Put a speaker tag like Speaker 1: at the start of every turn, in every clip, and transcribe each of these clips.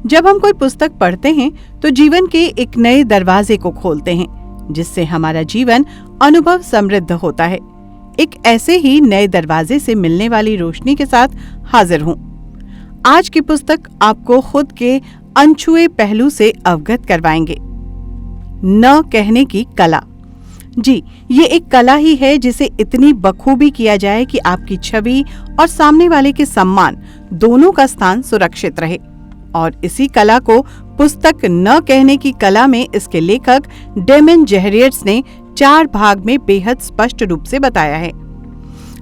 Speaker 1: जब हम कोई पुस्तक पढ़ते हैं तो जीवन के एक नए दरवाजे को खोलते हैं, जिससे हमारा जीवन अनुभव समृद्ध होता है। एक ऐसे ही नए दरवाजे से मिलने वाली रोशनी के साथ हाजिर हूँ। आज की पुस्तक आपको खुद के अनछुए पहलू से अवगत करवाएंगे। न कहने की कला। जी, ये एक कला ही है जिसे इतनी बखूबी किया जाए कि आपकी छवि और सामने वाले के सम्मान दोनों का स्थान सुरक्षित रहे। और इसी कला को पुस्तक न कहने की कला में इसके लेखक डेमन जेहरियट्स ने 4 भाग में बेहद स्पष्ट रूप से बताया है।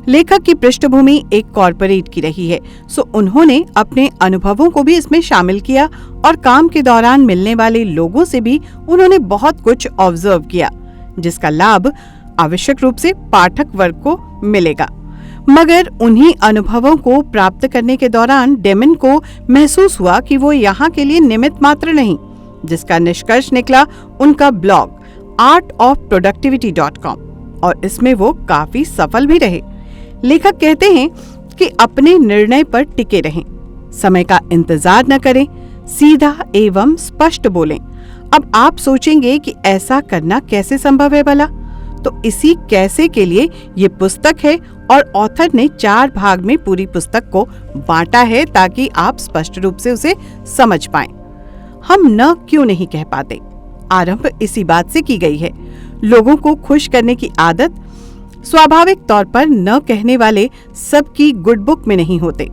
Speaker 1: लेखक की पृष्ठभूमि एक कॉरपोरेट की रही है, सो उन्होंने अपने अनुभवों को भी इसमें शामिल किया और काम के दौरान मिलने वाले लोगों से भी उन्होंने बहुत कुछ ऑब्जर्व किया, जिसका लाभ आवश्यक रूप से पाठक वर्ग को मिलेगा। मगर उन्हीं अनुभवों को प्राप्त करने के दौरान डेमन को महसूस हुआ कि वो यहाँ के लिए निमित्त मात्र नहीं, जिसका निष्कर्ष निकला उनका ब्लॉग artofproductivity.com, और इसमें वो काफी सफल भी रहे। लेखक कहते हैं कि अपने निर्णय पर टिके रहें, समय का इंतजार न करें, सीधा एवं स्पष्ट बोलें। अब आप सोचेंगे कि ऐसा करना कैसे संभव है भला? तो इसी कैसे के लिए ये पुस्तक है और ऑथर ने 4 भाग में पूरी पुस्तक को बांटा है ताकि आप स्पष्ट रूप से उसे समझ पाएं। हम न क्यों नहीं कह पाते? आरंभ इसी बात से की गई है। लोगों को खुश करने की आदत स्वाभाविक तौर पर न कहने वाले सबकी गुड बुक में नहीं होते।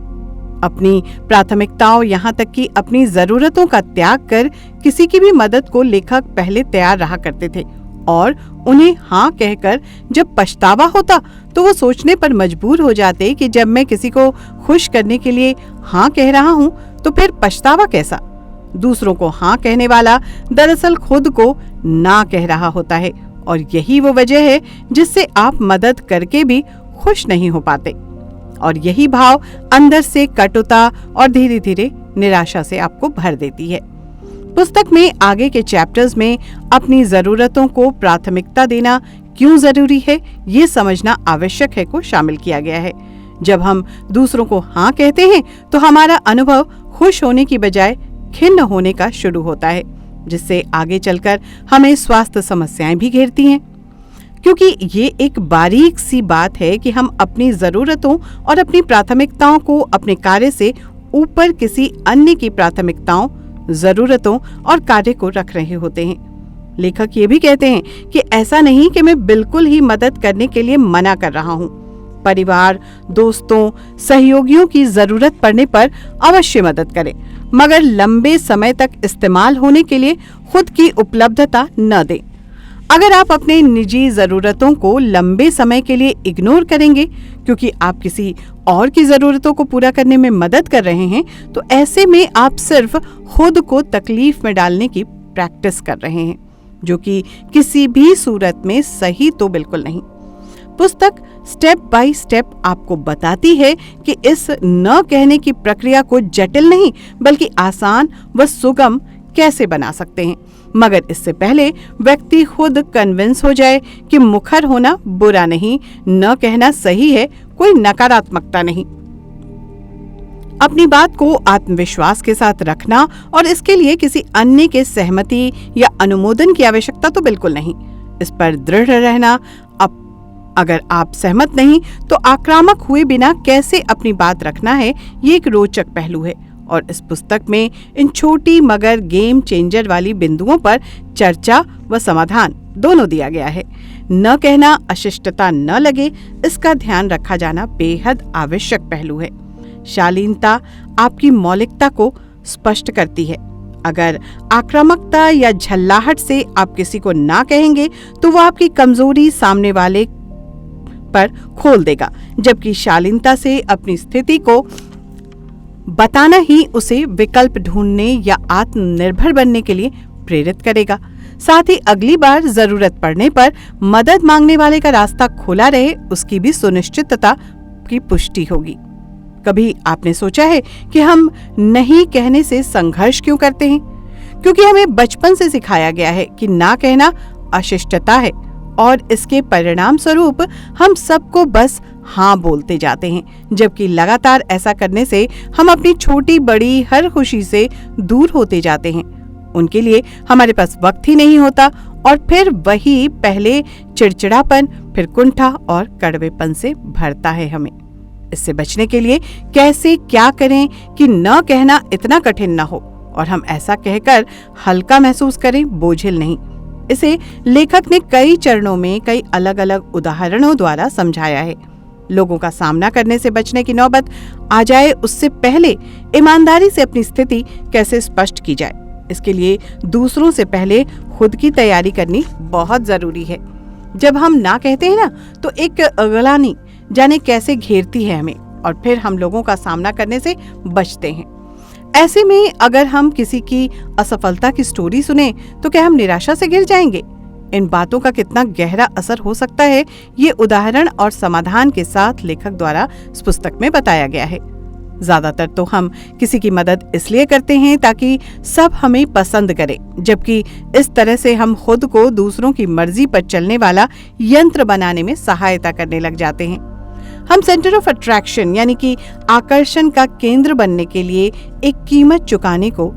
Speaker 1: अपनी प्राथमिकताओं, यहाँ तक कि अपनी जरूरतों का त्याग कर किसी की भी मदद को लेखक पहले तैयार रहा करते थे, और उन्हें हाँ कहकर जब पछतावा होता तो वो सोचने पर मजबूर हो जाते कि जब मैं किसी को खुश करने के लिए हाँ कह रहा हूँ तो फिर पछतावा कैसा? दूसरों को हाँ कहने वाला दरअसल खुद को ना कह रहा होता है, और यही वो वजह है जिससे आप मदद करके भी खुश नहीं हो पाते। और यही भाव अंदर से कटुता और धीरे धीरे निराशा से आपको भर देती है। पुस्तक में आगे के चैप्टर्स में अपनी जरूरतों को प्राथमिकता देना क्यों जरूरी है, ये समझना आवश्यक है को शामिल किया गया है। जब हम दूसरों को हाँ कहते हैं तो हमारा अनुभव खुश होने की बजाय खिन्न होने का शुरू होता है, जिससे आगे चलकर हमें स्वास्थ्य समस्याएं भी घेरती हैं। क्योंकि ये एक बारीक सी बात है कि हम अपनी जरूरतों और अपनी प्राथमिकताओं को अपने कार्य से ऊपर किसी अन्य की प्राथमिकताओं, जरूरतों और कार्य को रख रहे होते हैं। लेखक ये भी कहते हैं कि ऐसा नहीं कि मैं बिल्कुल ही मदद करने के लिए मना कर रहा हूँ। परिवार, दोस्तों, सहयोगियों की जरूरत पड़ने पर अवश्य मदद करें, मगर लंबे समय तक इस्तेमाल होने के लिए खुद की उपलब्धता न दें। अगर आप अपने निजी जरूरतों को लंबे समय के लिए इग्नोर करेंगे क्योंकि आप किसी और की जरूरतों को पूरा करने में मदद कर रहे हैं, तो ऐसे में आप सिर्फ खुद को तकलीफ में डालने की प्रैक्टिस कर रहे हैं, जो कि किसी भी सूरत में सही तो बिल्कुल नहीं। पुस्तक स्टेप बाय स्टेप आपको बताती है कि इस न कहने की प्रक्रिया को जटिल नहीं बल्कि आसान व सुगम कैसे बना सकते हैं, मगर इससे पहले व्यक्ति खुद कन्विंस हो जाए कि मुखर होना बुरा नहीं, न कहना सही है, कोई नकारात्मकता नहीं। अपनी बात को आत्मविश्वास के साथ रखना और इसके लिए किसी अन्य के सहमति या अनुमोदन की आवश्यकता तो बिल्कुल नहीं। इस पर दृढ़ रहना, अगर आप सहमत नहीं तो आक्रामक हुए बिना कैसे अपनी बात रखना है, ये एक रोचक पहलू है। और इस पुस्तक में इन छोटी मगर गेम चेंजर वाली बिंदुओं पर चर्चा व समाधान दोनों दिया गया है। न कहना अशिष्टता न लगे, इसका ध्यान रखा जाना बेहद आवश्यक पहलू है। शालीनता आपकी मौलिकता को स्पष्ट करती है। अगर आक्रामकता या झल्लाहट से आप किसी को ना कहेंगे तो वो आपकी कमजोरी सामने वाले पर खोल देगा, जबकि शालीनता से अपनी स्थिति को बताना ही उसे विकल्प ढूंढने या आत्मनिर्भर बनने के लिए प्रेरित करेगा। साथ ही अगली बार जरूरत पड़ने पर मदद मांगने वाले का रास्ता खुला रहे, उसकी भी सुनिश्चितता की पुष्टि होगी। कभी आपने सोचा है कि हम नहीं कहने से संघर्ष क्यों करते हैं? क्योंकि हमें बचपन से सिखाया गया है कि ना कहना अशिष्टता है, और इसके परिणाम स्वरूप हम सबको बस हाँ बोलते जाते हैं, जबकि लगातार ऐसा करने से हम अपनी छोटी बड़ी हर खुशी से दूर होते जाते हैं। उनके लिए हमारे पास वक्त ही नहीं होता और फिर वही पहले चिड़चिड़ापन, फिर कुंठा और कड़वेपन से भरता है हमें। इससे बचने के लिए कैसे क्या करें कि न कहना इतना कठिन न हो और हम ऐसा कहकर हल्का महसूस करें, बोझिल नहीं। इसे लेखक ने कई चरणों में कई अलग अलग उदाहरणों द्वारा समझाया है। लोगों का सामना करने से बचने की नौबत आ जाए उससे पहले ईमानदारी से अपनी स्थिति कैसे स्पष्ट की जाए, इसके लिए दूसरों से पहले खुद की तैयारी करनी बहुत जरूरी है। जब हम ना कहते हैं ना तो एक अगलानी जाने कैसे घेरती है हमें और फिर हम लोगों का सामना करने से बचते हैं। ऐसे में अगर हम किसी की असफलता की स्टोरी सुने तो क्या हम निराशा से गिर जाएंगे? इन बातों का कितना गहरा असर हो सकता है, ये उदाहरण और समाधान के साथ लेखक द्वारा इस पुस्तक में बताया गया है। ज्यादातर तो हम किसी की मदद इसलिए करते हैं ताकि सब हमें पसंद करें, जबकि इस तरह से हम खुद को दूसरों की मर्जी पर चलने वाला यंत्र बनाने में सहायता करने लग जाते हैं। हम सेंटर ऑफ अट्रैक्शन यानी कि आकर्षण का केंद्र बनने के लिए एक कीमत चुकाने को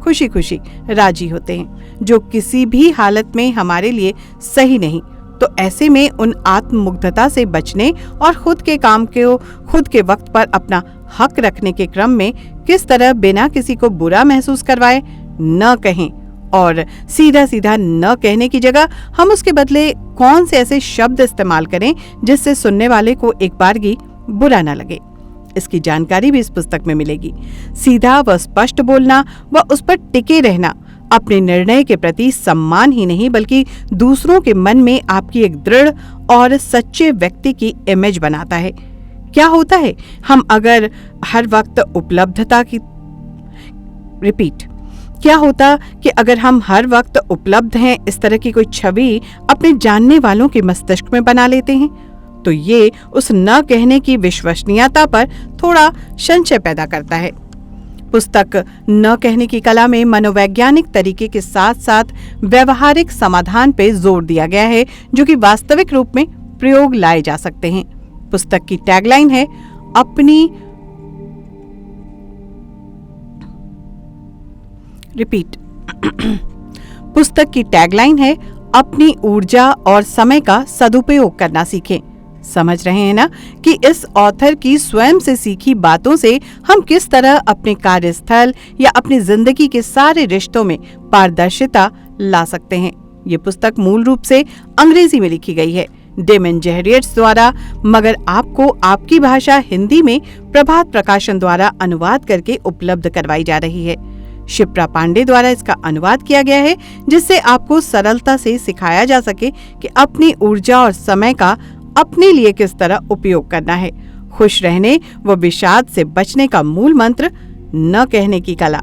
Speaker 1: खुशी खुशी राजी होते हैं, जो किसी भी हालत में हमारे लिए सही नहीं। तो ऐसे में उन आत्ममुग्धता से बचने और खुद के काम को खुद के वक्त पर अपना हक रखने के क्रम में किस तरह बिना किसी को बुरा महसूस करवाए न कहें और सीधा सीधा न कहने की जगह हम उसके बदले कौन से ऐसे शब्द इस्तेमाल करें जिससे सुनने वाले को एक बारगी बुरा न लगे, इसकी जानकारी भी इस पुस्तक में मिलेगी। सीधा व स्पष्ट बोलना व उस पर टिके रहना अपने निर्णय के प्रति सम्मान ही नहीं बल्कि दूसरों के मन में आपकी एक दृढ़ और सच्चे व्यक्ति की इमेज बनाता है। क्या होता है हम अगर हर वक्त उपलब्धता की क्या होता कि अगर हम हर वक्त उपलब्ध हैं इस तरह की कोई छवि अपने जानने वालों के मस्तिष्क में बना लेते हैं तो ये उस न कहने की विश्वसनीयता पर थोड़ा संशय पैदा करता है। पुस्तक न कहने की कला में मनोवैज्ञानिक तरीके के साथ साथ व्यवहारिक समाधान पे जोर दिया गया है जो कि वास्तविक रूप में प्रयोग लाए जा सकते हैं। पुस्तक की टैगलाइन है पुस्तक की टैगलाइन है अपनी ऊर्जा और समय का सदुपयोग करना सीखें। समझ रहे हैं ना कि इस ऑथर की स्वयं से सीखी बातों से हम किस तरह अपने कार्यस्थल या अपनी जिंदगी के सारे रिश्तों में पारदर्शिता ला सकते हैं। ये पुस्तक मूल रूप से अंग्रेजी में लिखी गई है डेमन जेहरियट्स द्वारा, मगर आपको आपकी भाषा हिंदी में प्रभात प्रकाशन द्वारा अनुवाद करके उपलब्ध करवाई जा रही है। शिप्रा पांडे द्वारा इसका अनुवाद किया गया है जिससे आपको सरलता से सिखाया जा सके कि अपनी ऊर्जा और समय का अपने लिए किस तरह उपयोग करना है। खुश रहने व विषाद से बचने का मूल मंत्र न कहने की कला।